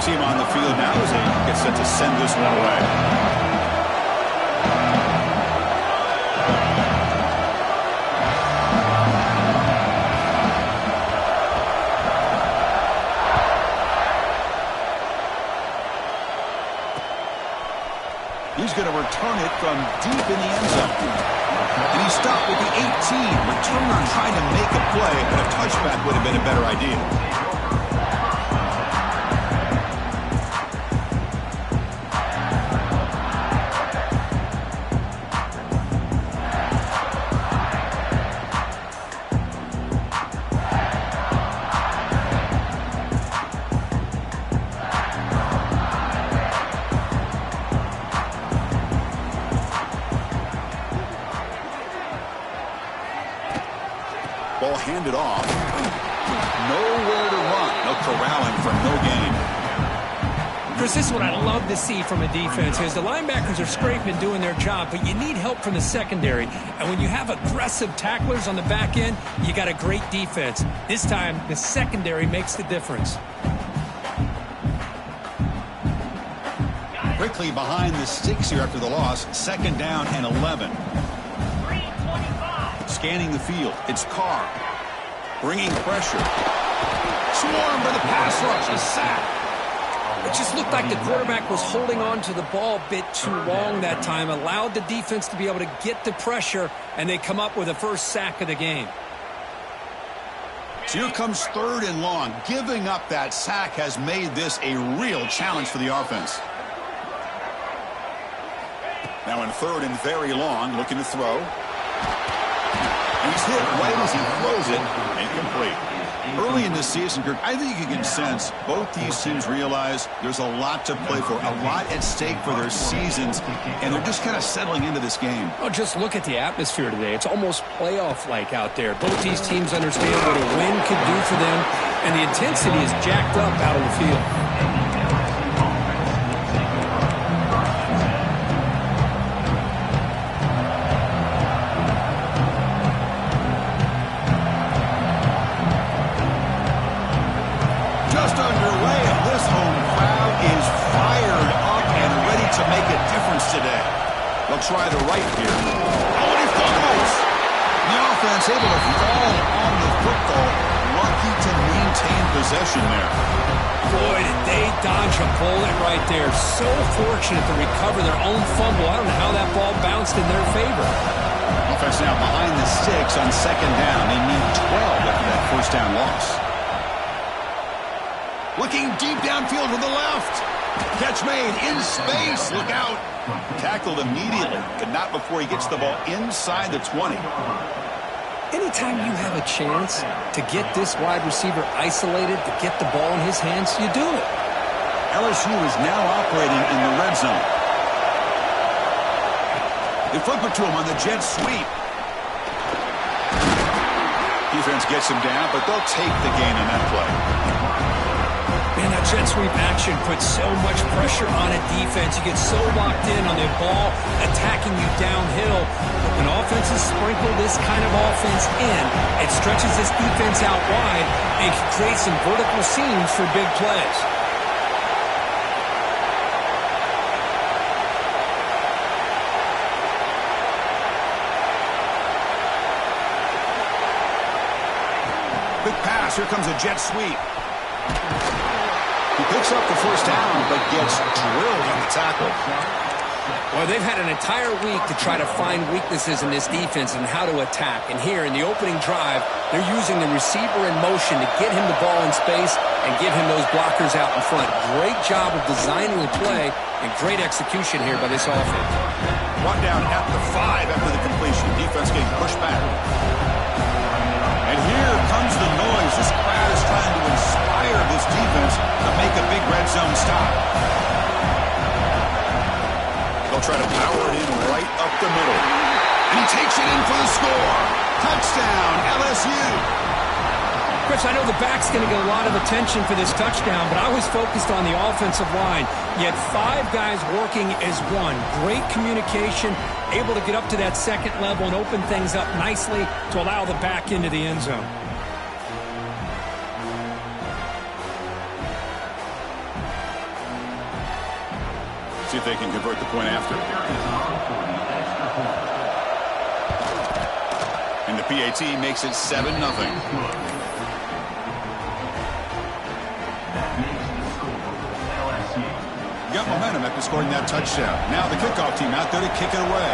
team on the field now as they get set to send this one away. He's going to return it from deep in the end zone. And he stopped with the 18. Returner trying to make a play, but a touchback would have been a better idea. Ball handed off. Nowhere to run. No corralling for no gain. Chris, this is what I love to see from a defense is the linebackers are scraping doing their job, but you need help from the secondary. And when you have aggressive tacklers on the back end, you got a great defense. This time, the secondary makes the difference. Quickly behind the sticks here after the loss. 2nd down and 11. Scanning the field. It's Carr. Bringing pressure. Swarm for the pass rush. A sack. It just looked like the quarterback was holding on to the ball a bit too long that time. Allowed the defense to be able to get the pressure, and they come up with the first sack of the game. So here comes 3rd and long. Giving up that sack has made this a real challenge for the offense. Now in 3rd and very long, looking to throw. He's hit right as he throws it. Incomplete. Early in this season, Kirk, I think you can sense both these teams realize there's a lot to play for, a lot at stake for their seasons, and they're just kind of settling into this game. Oh, just look at the atmosphere today. It's almost playoff-like out there. Both these teams understand what a win could do for them, and the intensity is jacked up out on the field. They'll try the right here. Oh, and he fumbles! The offense able to fall on the football. Lucky to maintain possession there. Boy, did they dodge a bullet right there. So fortunate to recover their own fumble. I don't know how that ball bounced in their favor. Offense now behind the sticks on 2nd down. They need 12 after that 1st down loss. Looking deep downfield to the left. Catch made in space. Look out. Tackled immediately, but not before he gets the ball inside the 20. Anytime you have a chance to get this wide receiver isolated, to get the ball in his hands, you do it. LSU is now operating in the red zone. They flip it to him on the jet sweep. Defense gets him down, but they'll take the gain on that play. Man, that jet sweep action puts so much pressure on a defense. You get so locked in on the ball attacking you downhill. But when offenses sprinkle this kind of offense in, it stretches this defense out wide and can create some vertical seams for big plays. Quick pass. Here comes a jet sweep. He picks up the 1st down, but gets drilled on the tackle. Well, they've had an entire week to try to find weaknesses in this defense and how to attack. And here in the opening drive, they're using the receiver in motion to get him the ball in space and get him those blockers out in front. Great job of designing the play and great execution here by this offense. Brought down at the 5 after the completion. Defense getting pushed back. And here comes the noise. This crowd is trying to inspire this defense to make a big red zone stop. They'll try to power it in right up the middle. And he takes it in for the score. Touchdown, LSU. Chris, I know the back's going to get a lot of attention for this touchdown, but I was focused on the offensive line. You had 5 guys working as one. Great communication, able to get up to that 2nd level and open things up nicely to allow the back into the end zone. See if they can convert the point after. And the PAT makes it 7-0. Got momentum after scoring that touchdown. Now the kickoff team out there to kick it away.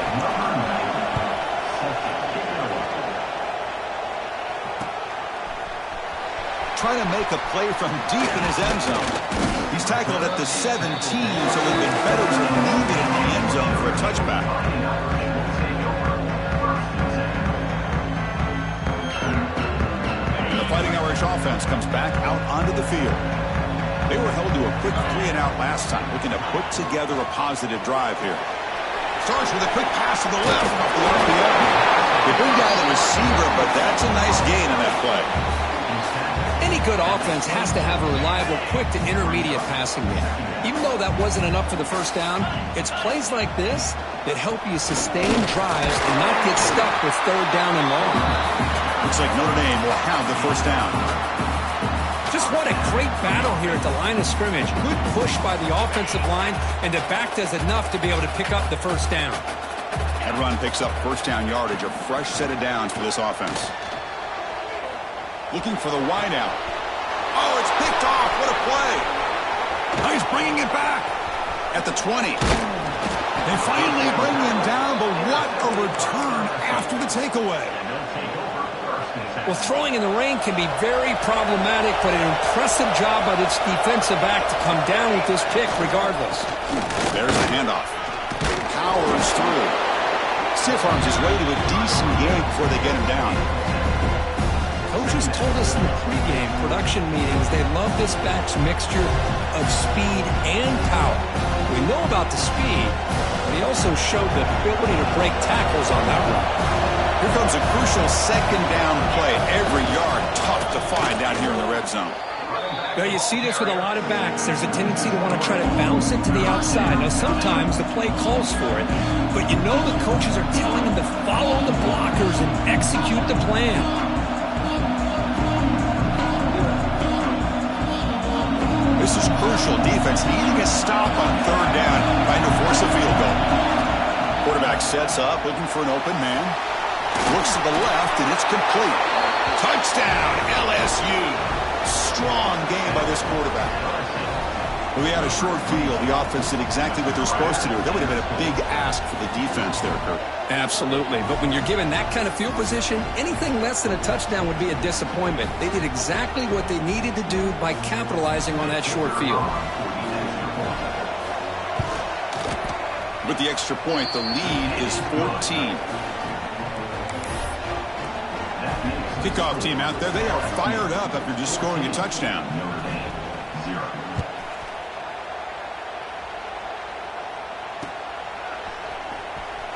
Trying to make a play from deep in his end zone. He's tackled at the 17, so it would have been better to leave it in the end zone for a touchback. And the Fighting Irish offense comes back out onto the field. They were held to a quick 3-and-out last time, looking to put together a positive drive here. Starts with a quick pass to the left off the RPO. They bring down the receiver, but that's a nice gain on that play. Any good offense has to have a reliable, quick to intermediate passing game. Even though that wasn't enough for the first down, it's plays like this that help you sustain drives and not get stuck with 3rd down and long. Looks like Notre Dame will have the first down. Just what a great battle here at the line of scrimmage. Good push by the offensive line, and the back does enough to be able to pick up the first down. That run picks up first down yardage, a fresh set of downs for this offense. Looking for the wideout. Oh, it's picked off. What a play. Oh, he's bringing it back at the 20. They finally bring him down, but what a return after the takeaway. Well, throwing in the rain can be very problematic, but an impressive job by this defensive back to come down with this pick regardless. There's the handoff. Powers through. Stiff arms his way to a decent game before they get him down. Coaches told us in the pregame production meetings they love this back's mixture of speed and power. We know about the speed, but he also showed the ability to break tackles on that run. Here comes a crucial second down play. Every yard tough to find down here in the red zone. Well, you see this with a lot of backs. There's a tendency to want to try to bounce it to the outside. Now, sometimes the play calls for it, but you know the coaches are telling them to follow the blockers and execute the plan. This is crucial. Defense needing a stop on 3rd down, trying to force a field goal. Quarterback sets up, looking for an open man. Looks to the left, and it's complete. Touchdown, LSU. Strong game by this quarterback. Well, we had a short field. The offense did exactly what they're supposed to do. That would have been a big ask for the defense there, Kurt. Absolutely. But when you're given that kind of field position, anything less than a touchdown would be a disappointment. They did exactly what they needed to do by capitalizing on that short field. With the extra point, the lead is 14. Kickoff team out there, they are fired up after just scoring a touchdown.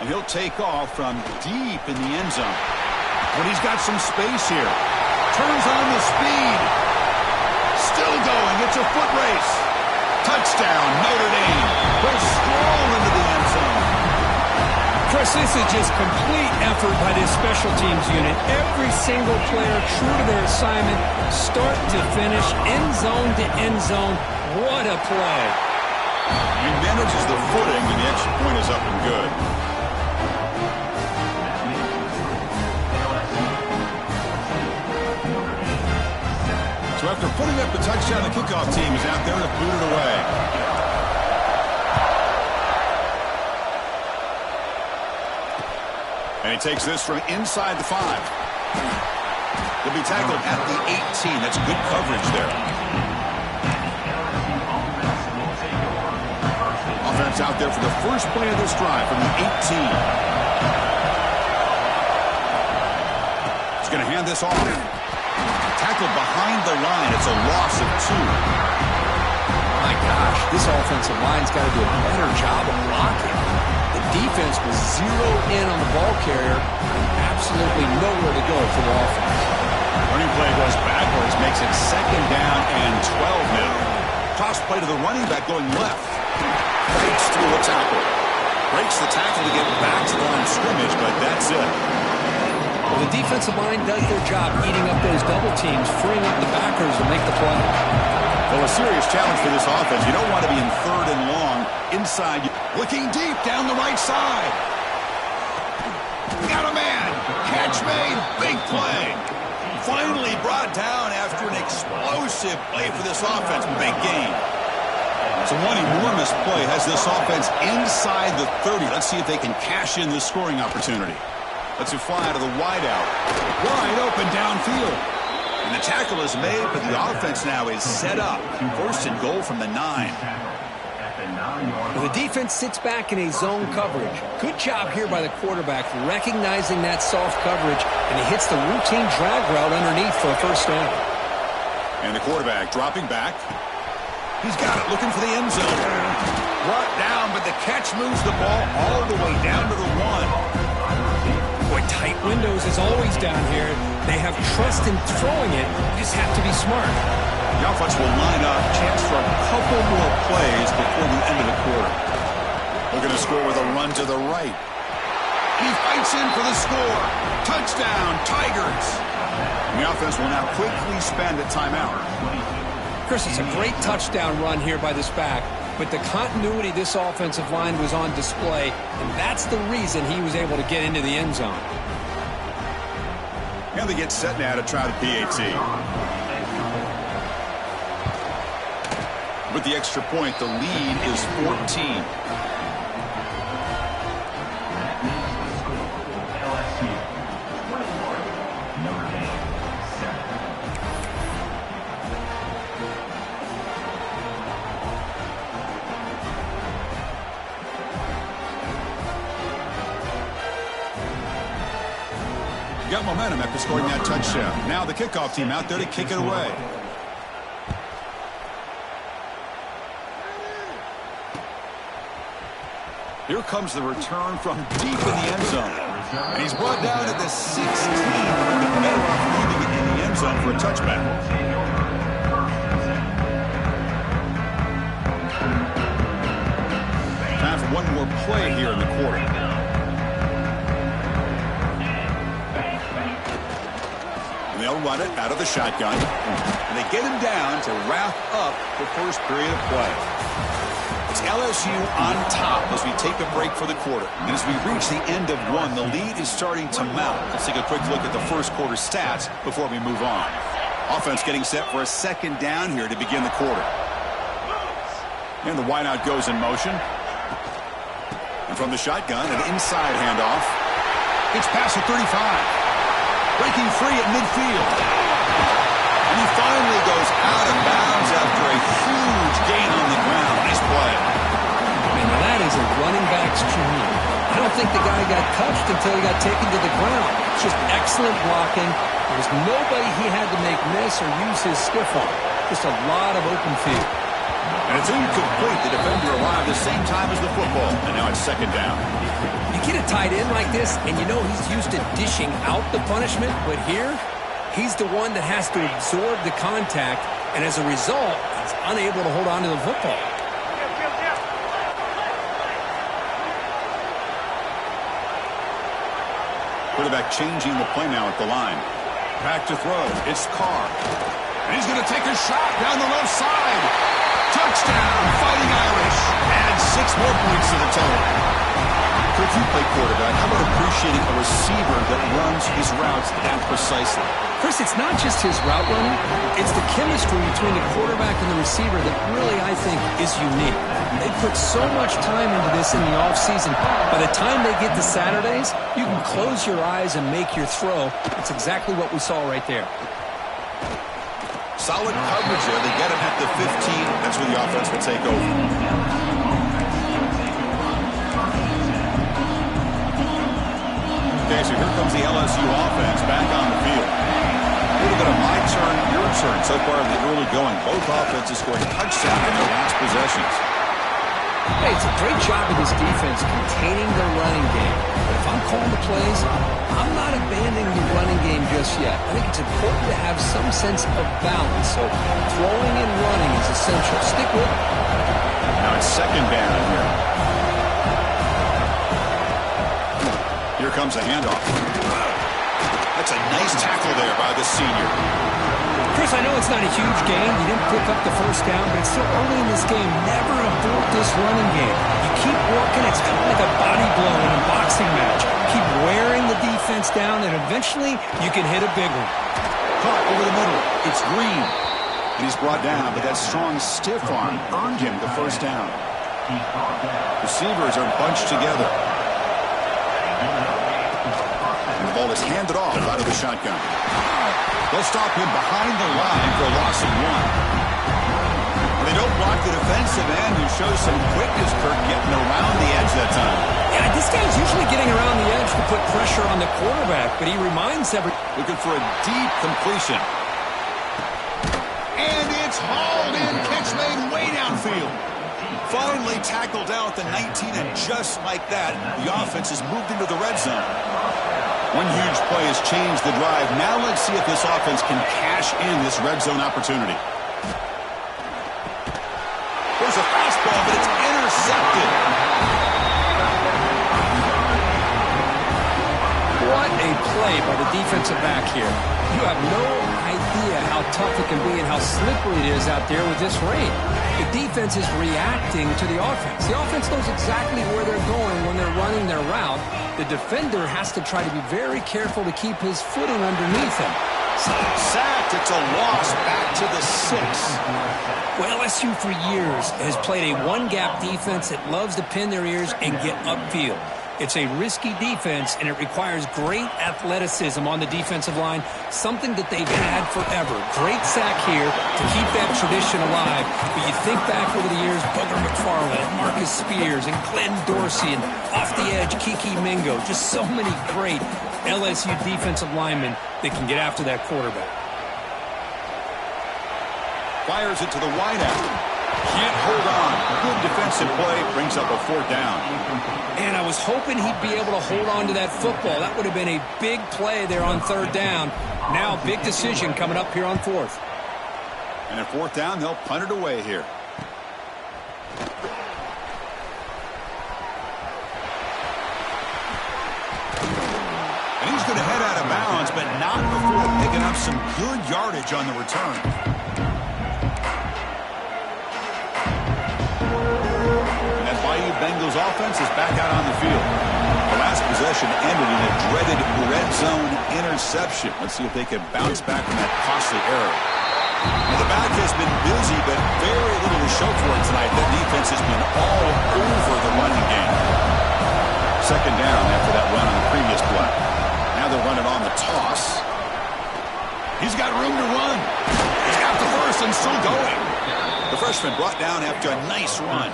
And he'll take off from deep in the end zone. But he's got some space here. Turns on the speed. Still going. It's a foot race. Touchdown, Notre Dame. Will stroll into the end zone. Chris, this is just complete effort by this special teams unit. Every single player true to their assignment, start to finish, end zone to end zone. What a play. He manages the footing, and the extra point is up and good. So after putting up the touchdown, the kickoff team is out there to boot it away. And he takes this from inside the 5. He'll be tackled at the 18. That's good coverage there. Offense out there for the first play of this drive from the 18. He's going to hand this off. Tackled behind the line. It's a loss of 2. My gosh, this offensive line's got to do a better job of blocking. The defense was zeroed in on the ball carrier and absolutely nowhere to go for the offense. Running play goes backwards, makes it 2nd down and 12 now. Toss play to the running back going left. Breaks through a tackle. Breaks the tackle to get back to the line of scrimmage, but that's it. Well, the defensive line does their job eating up those double teams, freeing up the backers to make the play. Well, a serious challenge for this offense. You don't want to be in third and long. Inside, looking deep down the right side. Got a man. Catch made. Big play. Finally brought down after an explosive play for this offense. Big gain. So one enormous play has this offense inside the 30. Let's see if they can cash in this scoring opportunity. Let's fly out of the wideout. Wide open downfield. And the tackle is made, but the offense now is set up. First and goal from the 9. The defense sits back in a zone coverage. Good job here by the quarterback recognizing that soft coverage, and he hits the routine drag route underneath for a first down. And the quarterback dropping back. He's got it, looking for the end zone. Brought down, but the catch moves the ball all the way down to the 1. Boy, tight windows is always down here. They have trust in throwing it. You just have to be smart. The offense will line up. Chance for a couple more plays before the end of the quarter. Looking to score with a run to the right. He fights in for the score. Touchdown, Tigers. And the offense will now quickly spend a timeout. Chris, it's a great touchdown run here by this back, but the continuity of this offensive line was on display, and that's the reason he was able to get into the end zone. And they get set now to try the PAT. With the extra point, the lead is 14. Got momentum after scoring that touchdown. Now the kickoff team out there to kick it away. Here comes the return from deep in the end zone. And he's brought down at the 16. Better off leaving it in the end zone for a touchback. Time for one more play here in the quarter. And they'll run it out of the shotgun. And they get him down to wrap up the first period of play. It's LSU on top as we take a break for the quarter. And as we reach the end of one, the lead is starting to mount. Let's take a quick look at the first quarter stats before we move on. Offense getting set for a second down here to begin the quarter. And the wideout goes in motion. And from the shotgun, an inside handoff. It's past the 35. Breaking free at midfield. And he finally goes out of bounds after a huge gain on the ground. Nice play. And that is a running back's dream. I don't think the guy got touched until he got taken to the ground. It's just excellent blocking. There was nobody he had to make miss or use his stiff arm. Just a lot of open field. And it's incomplete. The defender arrived the same time as the football. And now it's second down. You get a tight end like this, and you know he's used to dishing out the punishment, but here, he's the one that has to absorb the contact, and as a result, he's unable to hold on to the football. Quarterback changing the play now at the line. Back to throw. It's Carr. And he's going to take a shot down the left side. Touchdown, Fighting Irish. And 6 more points to the total. If you play quarterback, how about appreciating a receiver that runs his routes that precisely? Chris, it's not just his route running. It's the chemistry between the quarterback and the receiver that really, I think, is unique. They put so much time into this in the offseason. By the time they get to Saturdays, you can close your eyes and make your throw. That's exactly what we saw right there. Solid coverage there. They get him at the 15. That's where the offense will take over. Okay, so here comes the LSU offense back on the field. A little bit of my turn, your turn so far in the early going. Both offenses scoring touchdowns in their last possessions. Hey, it's a great job of this defense containing their running game. But if I'm calling the plays, I'm not abandoning the running game just yet. I think it's important to have some sense of balance. So throwing and running is essential. Stick with it. Now it's second down here. Here comes a handoff. That's a nice tackle there by the senior. Chris, I know it's not a huge gain. You didn't pick up the first down, but it's still early in this game. Never abort this running game. You keep working. It's kind of like a body blow in a boxing match. Keep wearing the defense down, and eventually you can hit a big one. Caught over the middle. It's Green. And he's brought down, but that strong stiff arm earned him the first down. Receivers are bunched together. And the ball is handed off out of the shotgun. They'll stop him behind the line for a loss of 1. They don't block the defensive end, who shows some quickness, Kirk, getting around the edge that time. Yeah, this guy's usually getting around the edge to put pressure on the quarterback, but he reminds looking for a deep completion. And it's hauled in. Catch made way downfield. Finally tackled down at the 19, and just like that, the offense has moved into the red zone. One huge play has changed the drive. Now let's see if this offense can cash in this red zone opportunity. There's a fastball, but it's intercepted. What a play by the defensive back here. You have no idea how tough it can be and how slippery it is out there with this rain. The defense is reacting to the offense. The offense knows exactly where they're going when they're running their route. The defender has to try to be very careful to keep his footing underneath him. Sacked. It's a loss. Back to the 6. Well, LSU for years has played a one-gap defense that loves to pin their ears and get upfield. It's a risky defense, and it requires great athleticism on the defensive line, something that they've had forever. Great sack here to keep that tradition alive. But you think back over the years, Booger McFarland, and Marcus Spears, and Glenn Dorsey, and off the edge, Kiki Mingo. Just so many great LSU defensive linemen that can get after that quarterback. Fires it to the wideout. Can't hold on. Good defensive play. Brings up a 4th down. And I was hoping he'd be able to hold on to that football. That would have been a big play there on 3rd down. Now, big decision coming up here on 4th. And at 4th down, they'll punt it away here. And he's going to head out of bounds, but not before picking up some good yardage on the return. Bengals offense is back out on the field. The last possession ended in a dreaded red zone interception. Let's see if they can bounce back from that costly error. Well, the back has been busy, but very little to show for it tonight. That defense has been all over the running game. 2nd down after that run on the previous play. Now they're running on the toss. He's got room to run. He's got the first and still going. The freshman brought down after a nice run.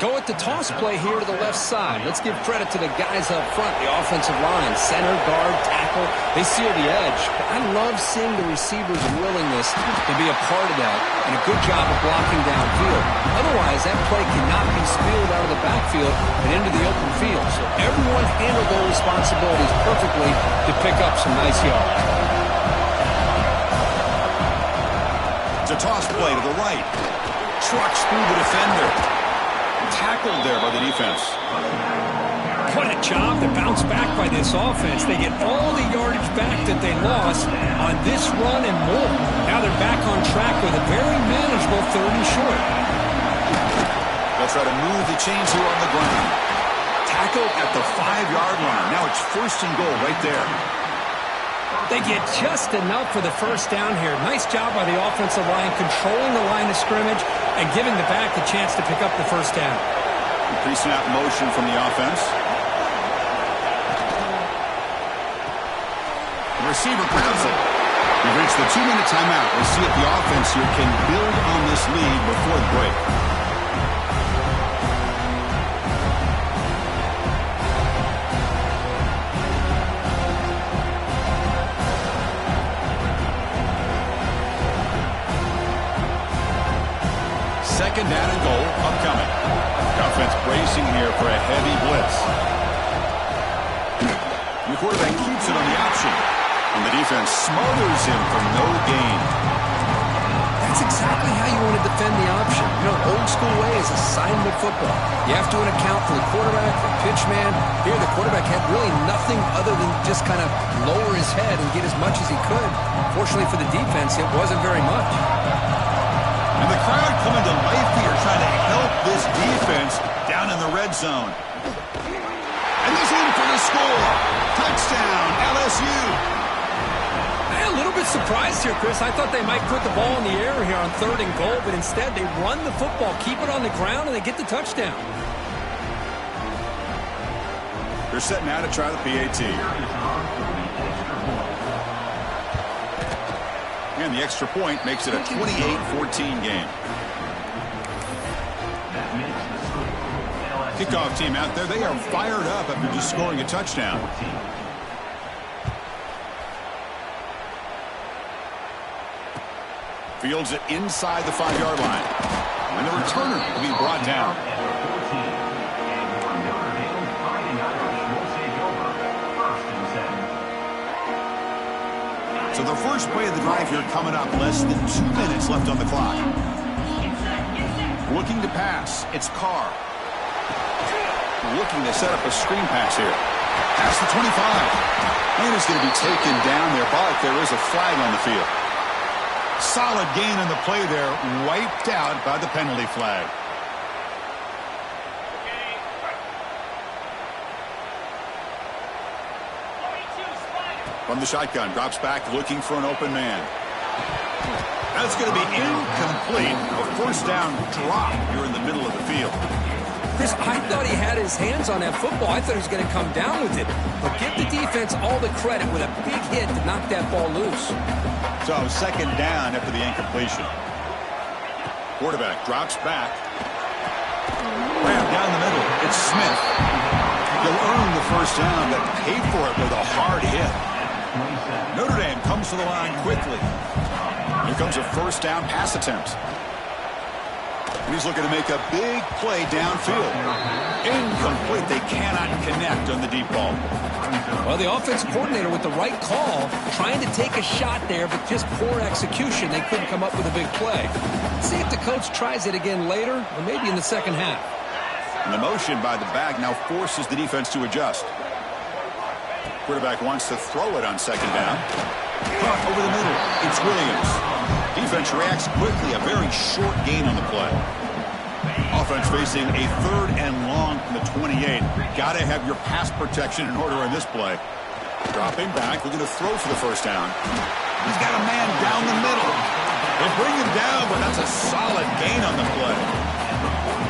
Go at the toss play here to the left side. Let's give credit to the guys up front, the offensive line, center, guard, tackle. They seal the edge. I love seeing the receivers' willingness to be a part of that and a good job of blocking downfield. Otherwise, that play cannot be spilled out of the backfield and into the open field. So everyone handled their responsibilities perfectly to pick up some nice yards. It's a toss play to the right. Trucks through the defender. Tackled there by the defense. What a job to bounce back by this offense. They get all the yardage back that they lost on this run and more. Now they're back on track with a very manageable 3rd and short. They'll try to move the chains here on the ground. Tackle at the 5-yard line. Now it's 1st and goal right there. They get just enough for the first down here. Nice job by the offensive line, controlling the line of scrimmage and giving the back the chance to pick up the first down. Pre-snap motion from the offense. The receiver grabs it. We've reached the 2-minute timeout. We'll see if the offense here can build on this lead before the break. Second down and goal upcoming. The offense bracing here for a heavy blitz. The quarterback keeps it on the option. And the defense smothers him for no gain. That's exactly how you want to defend the option. You know, old school way is assignment football. You have to account for the quarterback, the pitch man. Here, the quarterback had really nothing other than just just kind of lower his head and get as much as he could. Fortunately for the defense, it wasn't very much. And the crowd coming to life here, trying to help this defense down in the red zone. And he's in for the score. Touchdown, LSU. A little bit surprised here, Chris. I thought they might put the ball in the air here on 3rd and goal, but instead they run the football, keep it on the ground, and they get the touchdown. They're set now to try the PAT. And the extra point makes it a 28-14 game. Kickoff team out there, they are fired up after just scoring a touchdown. Fields it inside the 5-yard line. And the returner will be brought down. So the first play of the drive here coming up. Less than 2 minutes left on the clock. Looking to pass. It's Carr. Looking to set up a screen pass here. Past the 25. And it's going to be taken down there, but there is a flag on the field. Solid gain on the play there, wiped out by the penalty flag. From the shotgun, drops back, looking for an open man. That's going to be incomplete. A first down drop here in the middle of the field. Chris, I thought he had his hands on that football. I thought he was going to come down with it. But give the defense all the credit with a big hit to knock that ball loose. So second down after the incompletion. Quarterback drops back. Ram down the middle. It's Smith. He'll earn the first down, but pay for it with a hard hit. Notre Dame comes to the line quickly. Here comes a first down pass attempt. He's looking to make a big play downfield. Incomplete. They cannot connect on the deep ball. Well, the offensive coordinator with the right call, trying to take a shot there, but just poor execution. They couldn't come up with a big play. See if the coach tries it again later, or maybe in the second half. And the motion by the back now forces the defense to adjust. Quarterback wants to throw it on second down. Caught over the middle. It's Williams. Defense reacts quickly. A very short gain on the play. Offense facing a 3rd and long from the 28. Got to have your pass protection in order on this play. Dropping back. We're going to throw for the first down. He's got a man down the middle. They bring him down, but that's a solid gain on the play.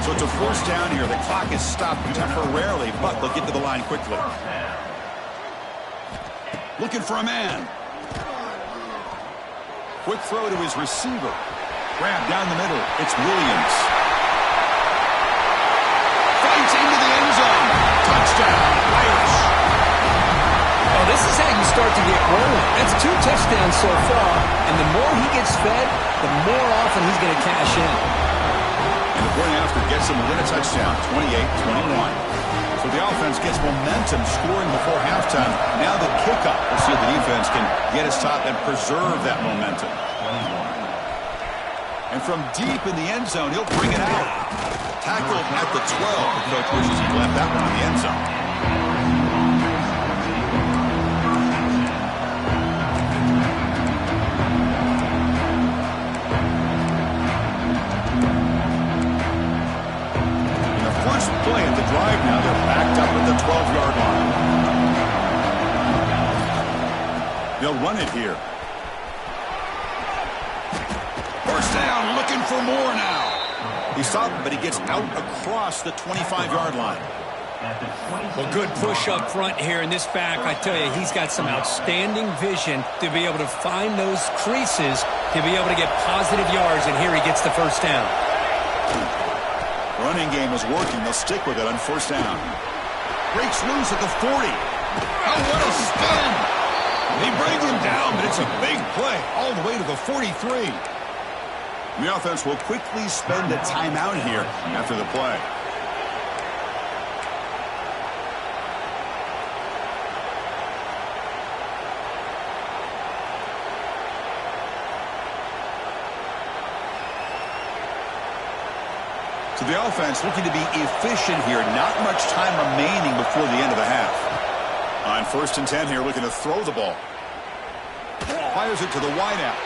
So it's a first down here. The clock is stopped temporarily, but they'll get to the line quickly. Looking for a man. Quick throw to his receiver. Grab down the middle. It's Williams. Fights into the end zone. Touchdown, Irish. Oh, this is how you start to get rolling. That's 2 touchdowns so far, and the more he gets fed, the more often he's going to cash in. And the point after gets him within a touchdown, 28-21. So the offense gets momentum scoring before halftime. Now the kickoff. We'll see if the defense can get his top and preserve that momentum. And from deep in the end zone, he'll bring it out. Tackled at the 12. The coach wishes he left that one in the end zone. Play at the drive now. They're backed up at the 12-yard line. They'll run it here. First down, looking for more now. He stopped, but he gets out across the 25-yard line. Well, good push up front here in this back. I tell you, he's got some outstanding vision to be able to find those creases, to be able to get positive yards, and here he gets the first down. Running game is working. They'll stick with it on first down. Breaks loose at the 40. Oh, what a spin! They bring him down, but it's a big play all the way to the 43. The offense will quickly spend a timeout here after the play. So the offense looking to be efficient here. Not much time remaining before the end of the half. On 1st and 10 here, looking to throw the ball. Fires it to the wideout.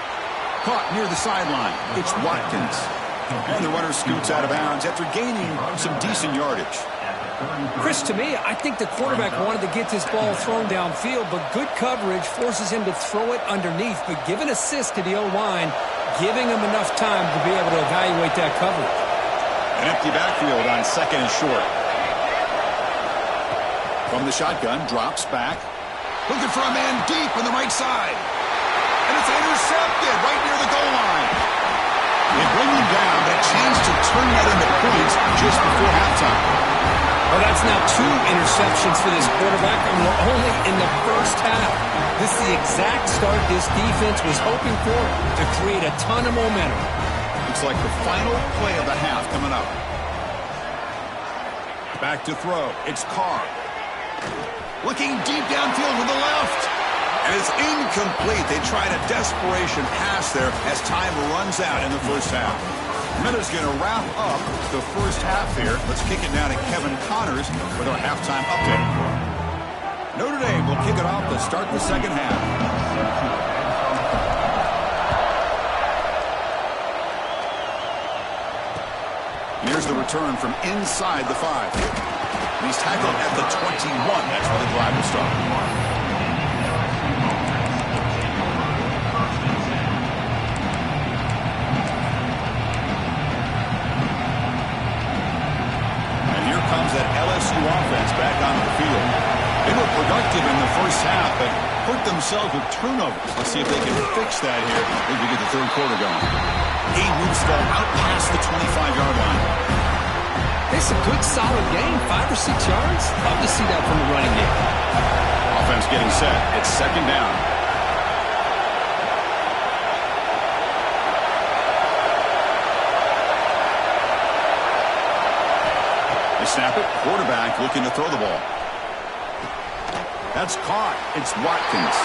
Caught near the sideline. It's Watkins. And the runner scoots out of bounds after gaining some decent yardage. Chris, to me, I think the quarterback wanted to get this ball thrown downfield, but good coverage forces him to throw it underneath. But give an assist to the O-line, giving him enough time to be able to evaluate that coverage. An empty backfield on 2nd and short. From the shotgun, drops back. Looking for a man deep on the right side. And it's intercepted right near the goal line. They bring him down, but a chance to turn that into points just before halftime. Well, that's now 2 interceptions for this quarterback, and we're only in the first half. This is the exact start this defense was hoping for to create a ton of momentum. Looks like the final play of the half coming up. Back to throw. It's Carr. Looking deep downfield with the left. And it's incomplete. They tried a desperation pass there as time runs out in the first half. Minutes going to wrap up the first half here. Let's kick it down to Kevin Connors with our halftime update. Notre Dame will kick it off to start the second half. Here's the return from inside the 5. He's tackled at the 21. That's where the drive will start. Comes that LSU offense back onto the field. They were productive in the first half, but hurt themselves with turnovers. Let's see if they can fix that here as we get the third quarter going. He moves the ball out past the 25-yard line. It's a good, solid game, 5 or 6 yards. Love to see that from the running game. Offense getting set. It's 2nd down. Snap it. Quarterback looking to throw the ball. That's caught. It's Watkins.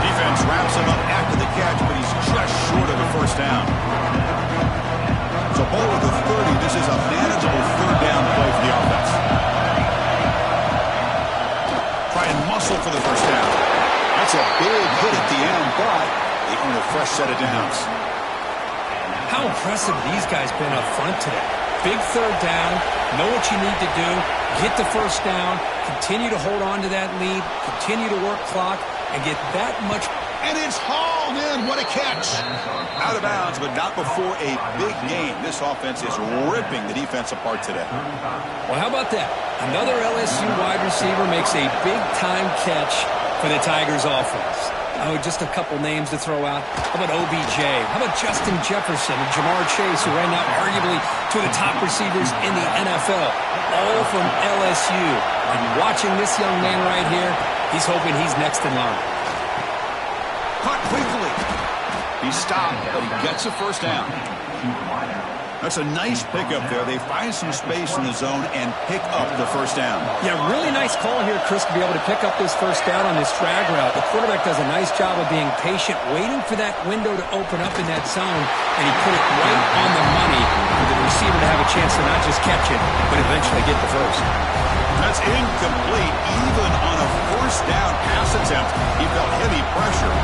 Defense wraps him up after the catch, but he's just short of a first down. So ball at the 30. This is a manageable 3rd down play for the offense. Try and muscle for the first down. That's a big hit at the end, but they earn a fresh set of downs. How impressive these guys been up front today. Big 3rd down, know what you need to do, get the first down, continue to hold on to that lead, continue to work clock, and get that much. And it's hauled in. What a catch. Out of bounds, but not before a big game. This offense is ripping the defense apart today. Well, how about that? Another LSU wide receiver makes a big-time catch for the Tigers offense. Oh, just a couple names to throw out. How about OBJ? How about Justin Jefferson and Jamar Chase, who right now arguably two of the top receivers in the NFL, all from LSU. And watching this young man right here, he's hoping he's next in line. Caught quickly. He stopped, but he gets a first down. That's a nice pickup there. They find some space in the zone and pick up the first down. Yeah, really nice call here, Chris, to be able to pick up this first down on this drag route. The quarterback does a nice job of being patient, waiting for that window to open up in that zone, and he put it right on the money for the receiver to have a chance to not just catch it, but eventually get the first. That's incomplete. Even on a first down pass attempt, he felt heavy pressure.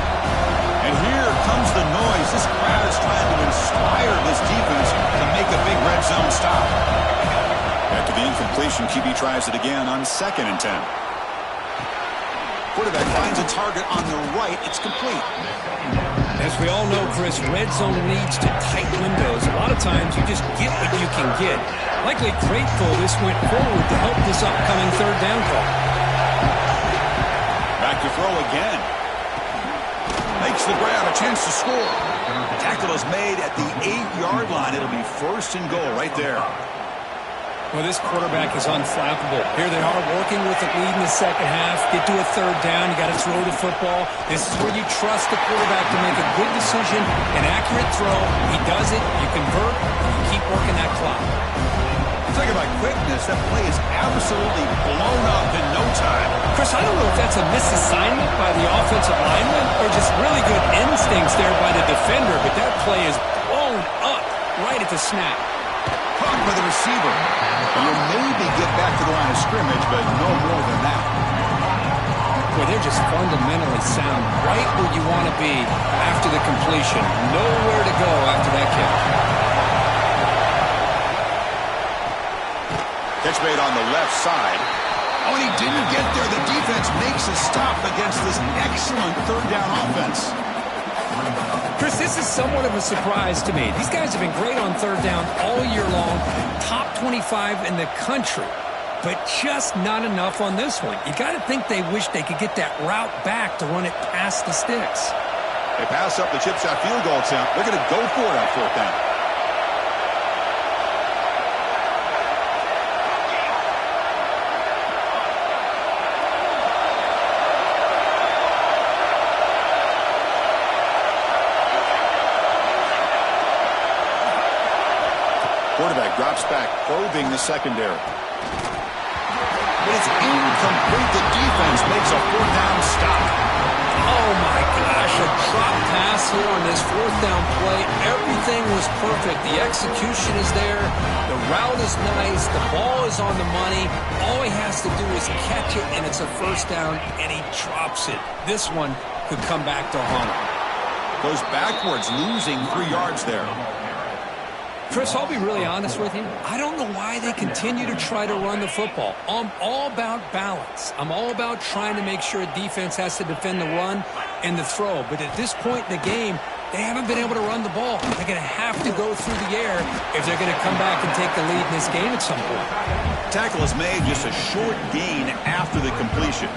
And here comes the noise. This crowd is trying to inspire this defense to make a big red zone stop. After the incompletion, QB tries it again on 2nd and 10. Quarterback finds a target on the right. It's complete. As we all know, Chris, red zone leads to tight windows. A lot of times you just get what you can get. Likely grateful this went forward to help this upcoming 3rd down call. Back to throw again. Makes the grab, a chance to score. Tackle is made at the 8-yard line. It'll be 1st and goal right there. Well, this quarterback is unflappable. Here they are working with the lead in the second half. Get to a 3rd down. You got to throw the football. This is where you trust the quarterback to make a good decision, an accurate throw. He does it. You convert, and you keep working that clock. Talk about quickness. That play is absolutely blown up in no time. Chris, I don't know if that's a misassignment by the offensive lineman or just really good instincts there by the defender, but that play is blown up right at the snap. Caught by the receiver. You'll maybe get back to the line of scrimmage, but no more than that. Boy, they're just fundamentally sound, right where you want to be after the completion. Nowhere to go after that kick. Catch made on the left side. Oh, and he didn't get there. The defense makes a stop against this excellent third down offense. Chris, this is somewhat of a surprise to me. These guys have been great on third down all year long, top 25 in the country, but just not enough on this one. You got to think they wish they could get that route back to run it past the sticks. They pass up the chip shot field goal attempt. They're going to go for it on fourth down. Quarterback drops back, probing the secondary. But it's incomplete. The defense makes a fourth down stop. Oh, my gosh, a drop pass here on this fourth down play. Everything was perfect. The execution is there. The route is nice. The ball is on the money. All he has to do is catch it, and it's a first down, and he drops it. This one could come back to haunt him. Goes backwards, losing 3 yards there. Chris, I'll be really honest with you. I don't know why they continue to try to run the football. I'm all about balance. I'm all about trying to make sure a defense has to defend the run and the throw. But at this point in the game, they haven't been able to run the ball. They're going to have to go through the air if they're going to come back and take the lead in this game at some point. Tackle is made, just a short gain after the completion.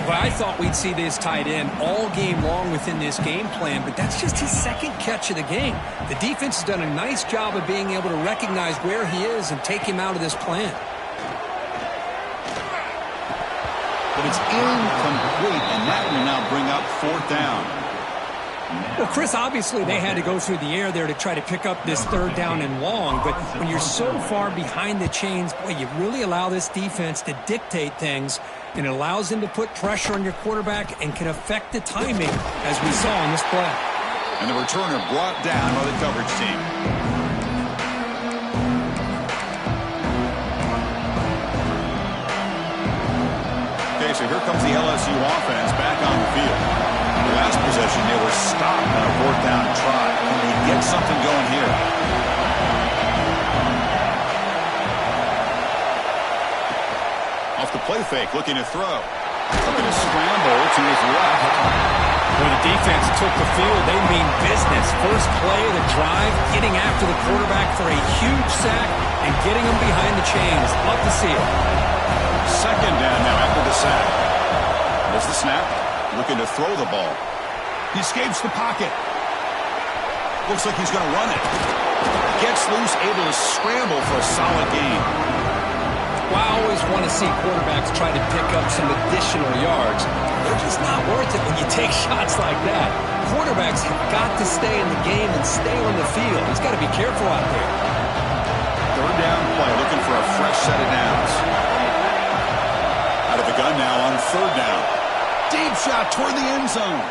Well, I thought we'd see this tight end all game long within this game plan, but that's just his second catch of the game. The defense has done a nice job of being able to recognize where he is and take him out of this plan. But it's incomplete, and that will now bring up fourth down. Well, Chris, obviously they had to go through the air there to try to pick up this third down and long, but when you're so far behind the chains, boy, you really allow this defense to dictate things, and it allows them to put pressure on your quarterback and can affect the timing, as we saw on this play. And the returner brought down by the coverage team. Okay, so here comes the LSU offense back on the field. The last possession, they were stopped on a fourth down try. Can they get something going here? Off the play fake, looking to throw. Looking to scramble to his left. When the defense took the field, they mean business. First play of the drive, getting after the quarterback for a huge sack and getting him behind the chains. Love to see it. Second down now after the sack. There's the snap. Looking to throw the ball. He escapes the pocket. Looks like he's going to run it. Gets loose, able to scramble for a solid gain. Well, I always want to see quarterbacks try to pick up some additional yards. They're just not worth it when you take shots like that. Quarterbacks have got to stay in the game and stay on the field. He's got to be careful out there. Third down play, looking for a fresh set of downs. Out of the gun now on third down. Deep shot toward the end zone.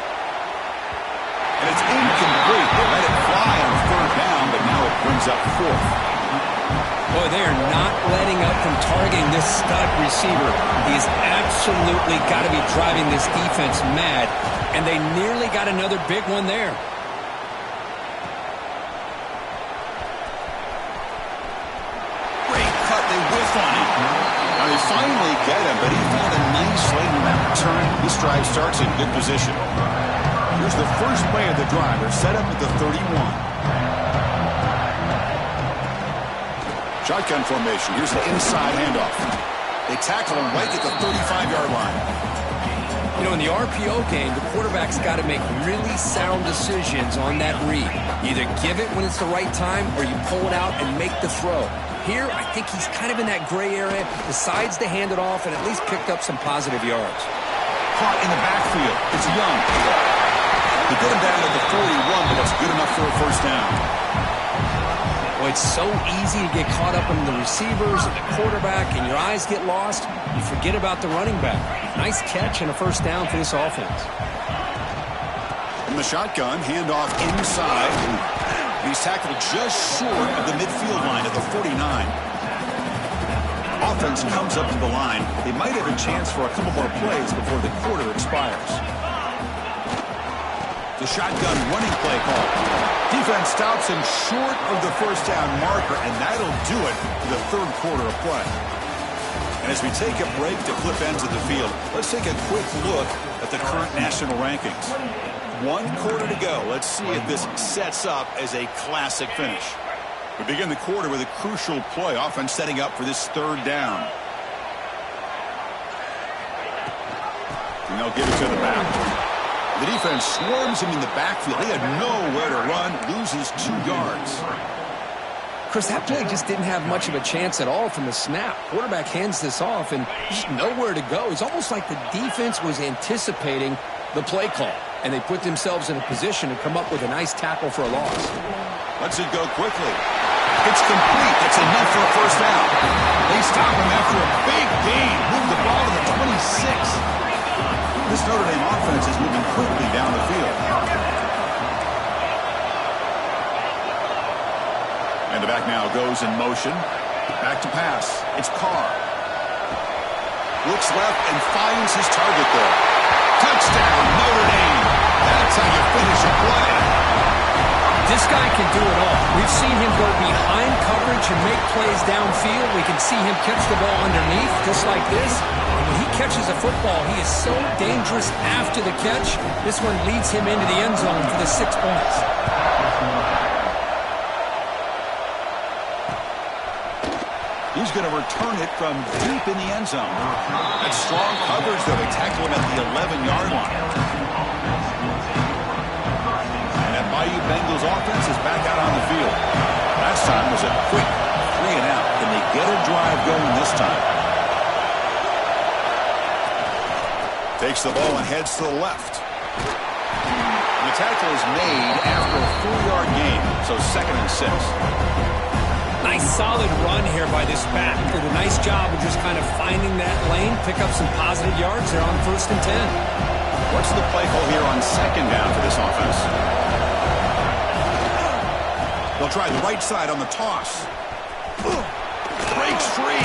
And it's incomplete. They let it fly on third down, but now it brings up fourth. Boy, they are not letting up from targeting this stud receiver. He's absolutely got to be driving this defense mad, and they nearly got another big one there. Great cut. They whiff on him. Now they finally get him, but he found a nice lane route turn. This drive starts in good position. Here's the first play of the drive. They're set up at the 31. Shotgun formation. Here's the inside handoff. They tackle him right at the 35-yard line. You know, in the RPO game, the quarterback's got to make really sound decisions on that read. You either give it when it's the right time or you pull it out and make the throw. Here, I think he's kind of in that gray area, decides to hand it off and at least picked up some positive yards. Caught in the backfield. It's Young. They get him down at the 41, but that's good enough for a first down. Well, it's so easy to get caught up in the receivers and the quarterback, and your eyes get lost. You forget about the running back. Nice catch and a first down for this offense. From the shotgun, handoff inside. He's tackled just short of the midfield line at the 49. Off offense comes up to the line, they might have a chance for a couple more plays before the quarter expires. The shotgun running play call. Defense stops him short of the first down marker, and that'll do it for the third quarter of play. And as we take a break to flip ends of the field, let's take a quick look at the current national rankings. 1 quarter to go. Let's see if this sets up as a classic finish. We begin the quarter with a crucial play. Offense setting up for this third down. And they'll give it to the back. The defense swarms him in the backfield. He had nowhere to run, loses 2 yards. Chris, that play just didn't have much of a chance at all from the snap. Quarterback hands this off and just nowhere to go. It's almost like the defense was anticipating the play call, and they put themselves in a position to come up with a nice tackle for a loss. Lets it go quickly. It's complete. It's enough for a first down. They stop him after a big gain. Move the ball to the 26. This Notre Dame offense is moving quickly down the field. And the back now goes in motion. Back to pass. It's Carr. Looks left and finds his target there. Touchdown, Notre Dame. That's how you finish a play. This guy can do it all. We've seen him go behind coverage and make plays downfield. We can see him catch the ball underneath, just like this. And when he catches a football, he is so dangerous after the catch. This one leads him into the end zone for the 6 points. He's going to return it from deep in the end zone. That's strong coverage, though. They tackle him at the 11-yard line. Bayou Bengals offense is back out on the field. Last time was a quick 3 and out. Can they get a drive going this time? Takes the ball and heads to the left. And the tackle is made after a 4-yard gain, so 2nd and 6. Nice solid run here by this back. Did a nice job of just kind of finding that lane, pick up some positive yards there on 1st and 10. What's the play call here on 2nd down for this offense? They'll try the right side on the toss. Breaks free.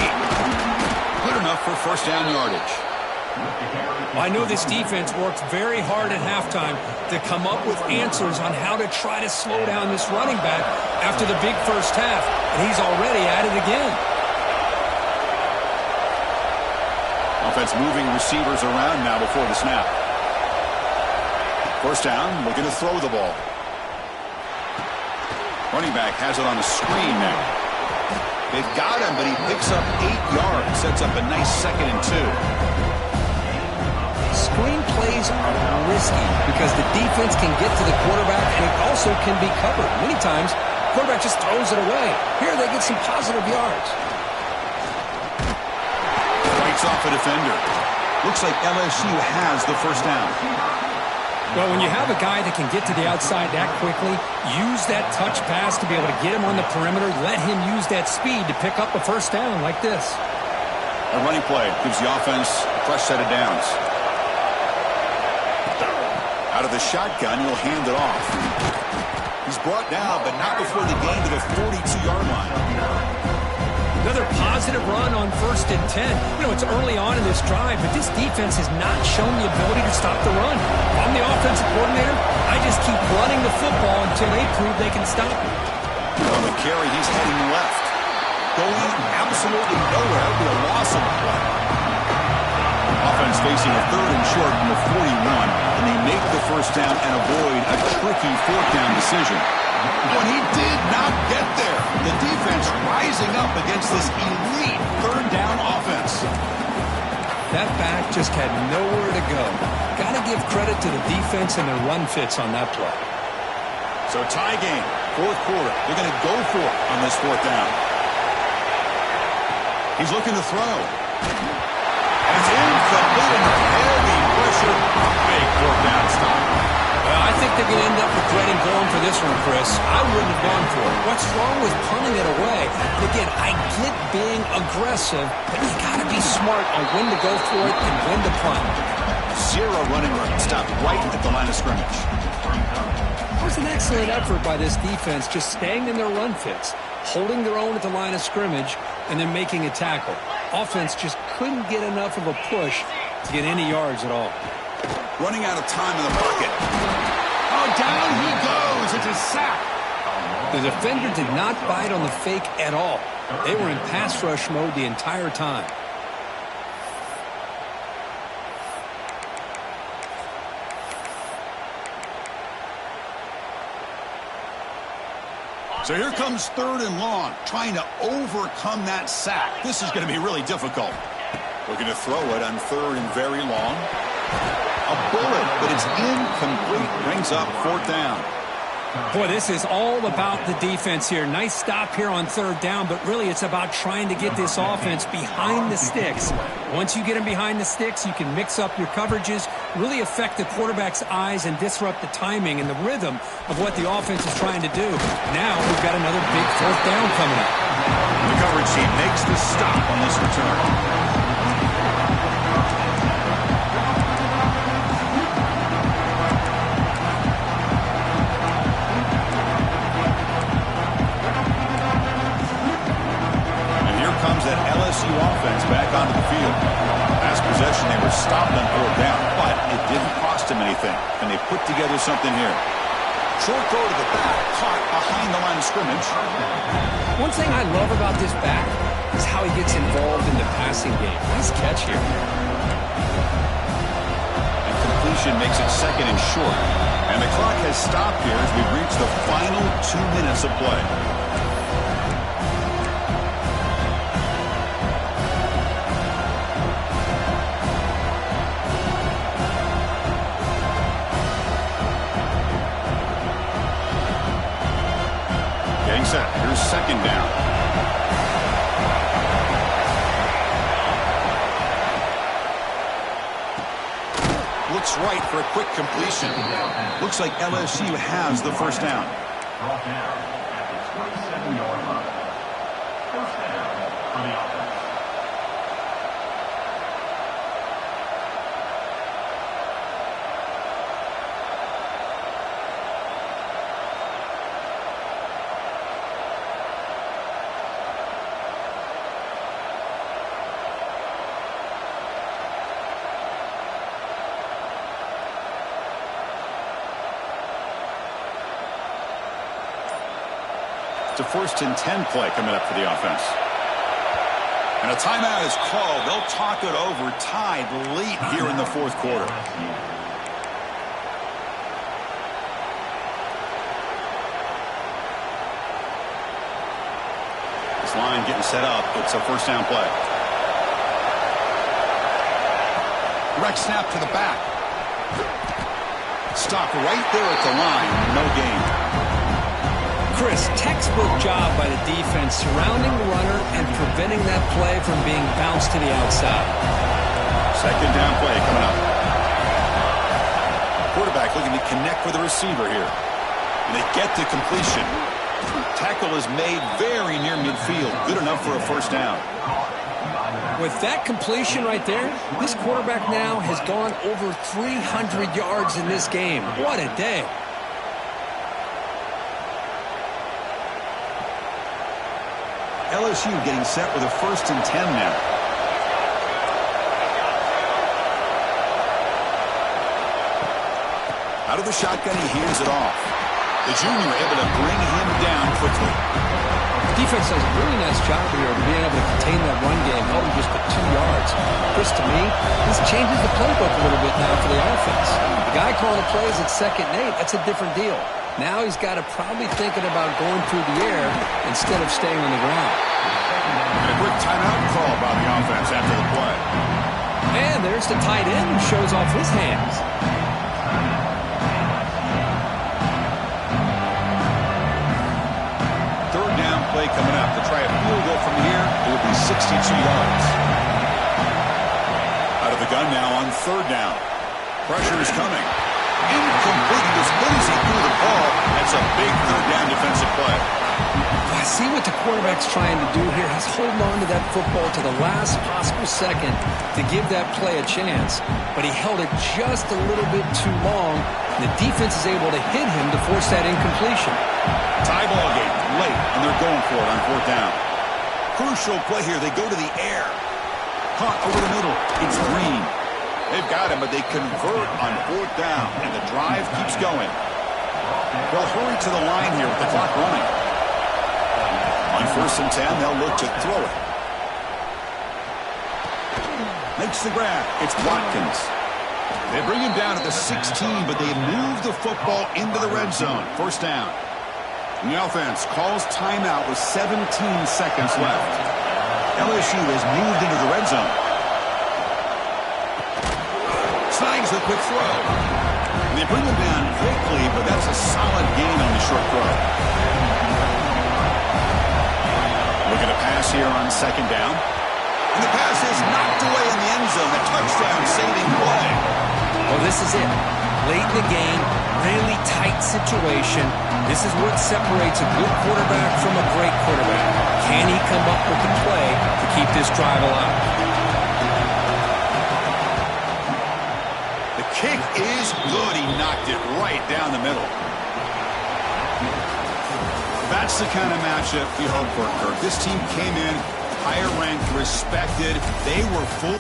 Good enough for first down yardage. Well, I know this defense worked very hard at halftime to come up with answers on how to try to slow down this running back after the big first half, and he's already at it again. Offense moving receivers around now before the snap. First down, looking to throw the ball. Running back has it on the screen now. They've got him, but he picks up 8 yards. Sets up a nice 2nd and 2. Screen plays are risky because the defense can get to the quarterback, and it also can be covered. Many times, the quarterback just throws it away. Here they get some positive yards. Breaks off a defender. Looks like LSU has the first down. Well, when you have a guy that can get to the outside that quickly, use that touch pass to be able to get him on the perimeter, let him use that speed to pick up a first down like this. A running play gives the offense a fresh set of downs. Out of the shotgun, he'll hand it off. He's brought down, but not before the gain to the 42-yard line. Another positive run on 1st and 10. You know, it's early on in this drive, but this defense has not shown the ability to stop the run. If I'm the offensive coordinator, I just keep running the football until they prove they can stop it. On the carry, he's heading left. Going absolutely nowhere. It'll be a loss of the play. Offense facing a 3rd and short from the 41, and they make the first down and avoid a tricky 4th down decision. When he did not get there, the defense rising up against this elite 3rd down offense. That back just had nowhere to go. Got to give credit to the defense and their run fits on that play. So tie game, 4th quarter. They're going to go for it on this 4th down. He's looking to throw. And it's incomplete under heavy pressure. Big 4th down stop. Well, I think they're going to end up regretting going for this one, Chris. I wouldn't have gone for it. What's wrong with punting it away? And again, I get being aggressive, but you got to be smart on when to go for it and when to punt. 0 running room. Stopped right at the line of scrimmage. It was an excellent effort by this defense, just staying in their run fits, holding their own at the line of scrimmage, and then making a tackle. Offense just couldn't get enough of a push to get any yards at all. Running out of time in the pocket. Oh, down he goes. It's a sack. The defender did not bite on the fake at all. They were in pass rush mode the entire time. So here comes 3rd and long, trying to overcome that sack. This is going to be really difficult. Looking to throw it on 3rd and very long. A bullet, but it's incomplete. Brings up 4th down. Boy, this is all about the defense here. Nice stop here on 3rd down, but really it's about trying to get this offense behind the sticks. Once you get them behind the sticks, you can mix up your coverages, really affect the quarterback's eyes and disrupt the timing and the rhythm of what the offense is trying to do. Now we've got another big 4th down coming up. The coverage team makes the stop on this return. That LSU offense back onto the field. Last possession, they were stopped on 4th down, but it didn't cost them anything, and they put together something here. Short throw to the back, caught behind the line of scrimmage. One thing I love about this back is how he gets involved in the passing game. Nice catch here. And completion makes it 2nd and short. And the clock has stopped here as we've reached the final 2 minutes of play. Here's 2nd down. Looks right for a quick completion. Looks like LSU has the 1st down. Brought down at the 27-yard line. 1st down for the offense. It's a 1st and 10 play coming up for the offense. And a timeout is called. They'll talk it over, tied late here in the 4th quarter. This line getting set up. It's a 1st down play. Direct snap to the back. Stop right there at the line. No gain. Chris, textbook job by the defense surrounding the runner and preventing that play from being bounced to the outside. 2nd down play coming up. Quarterback looking to connect with the receiver here. And they get the completion. Tackle is made very near midfield. Good enough for a 1st down. With that completion right there, this quarterback now has gone over 300 yards in this game. What a day. LSU getting set with a 1st and 10 now. Out of the shotgun, he hands it off. The junior able to bring him down quickly. Defense does a really nice job here of being able to contain that run game, held him just to 2 yards. Chris, to me, this changes the playbook a little bit now for the offense. The guy calling the plays at 2nd and 8, that's a different deal. Now he's got to probably thinking about going through the air instead of staying on the ground. And a quick timeout call by the offense after the play. And there's the tight end who shows off his hands. 3rd down play coming up. To try a field goal from here, it will be 62 yards. Out of the gun now on 3rd down. Pressure is coming. Incomplete. As good as he threw the ball, that's a big 3rd down defensive play. I see what the quarterback's trying to do here. He's holding on to that football to the last possible second to give that play a chance. But he held it just a little bit too long. And the defense is able to hit him to force that incompletion. Tie ball game late, and they're going for it on 4th down. Crucial play here. They go to the air. Caught over the middle. It's Green. They've got him, but they convert on 4th down, and the drive keeps going. They'll hurry to the line here with the clock running. On 1st and 10, they'll look to throw it. Makes the grab. It's Watkins. They bring him down at the 16, but they move the football into the red zone. 1st down. And the offense calls timeout with 17 seconds left. LSU has moved into the red zone. Slides the quick throw. And they bring him down quickly, but that's a solid gain on the short throw. Looking to pass here on 2nd down. And the pass is knocked away in the end zone. A touchdown-saving play. Well, this is it. Late in the game, really tight situation. This is what separates a good quarterback from a great quarterback. Can he come up with the play to keep this drive alive? The kick is good. He knocked it right down the middle. That's the kind of matchup you hope for, Kirk. This team came in higher ranked, respected. They were full.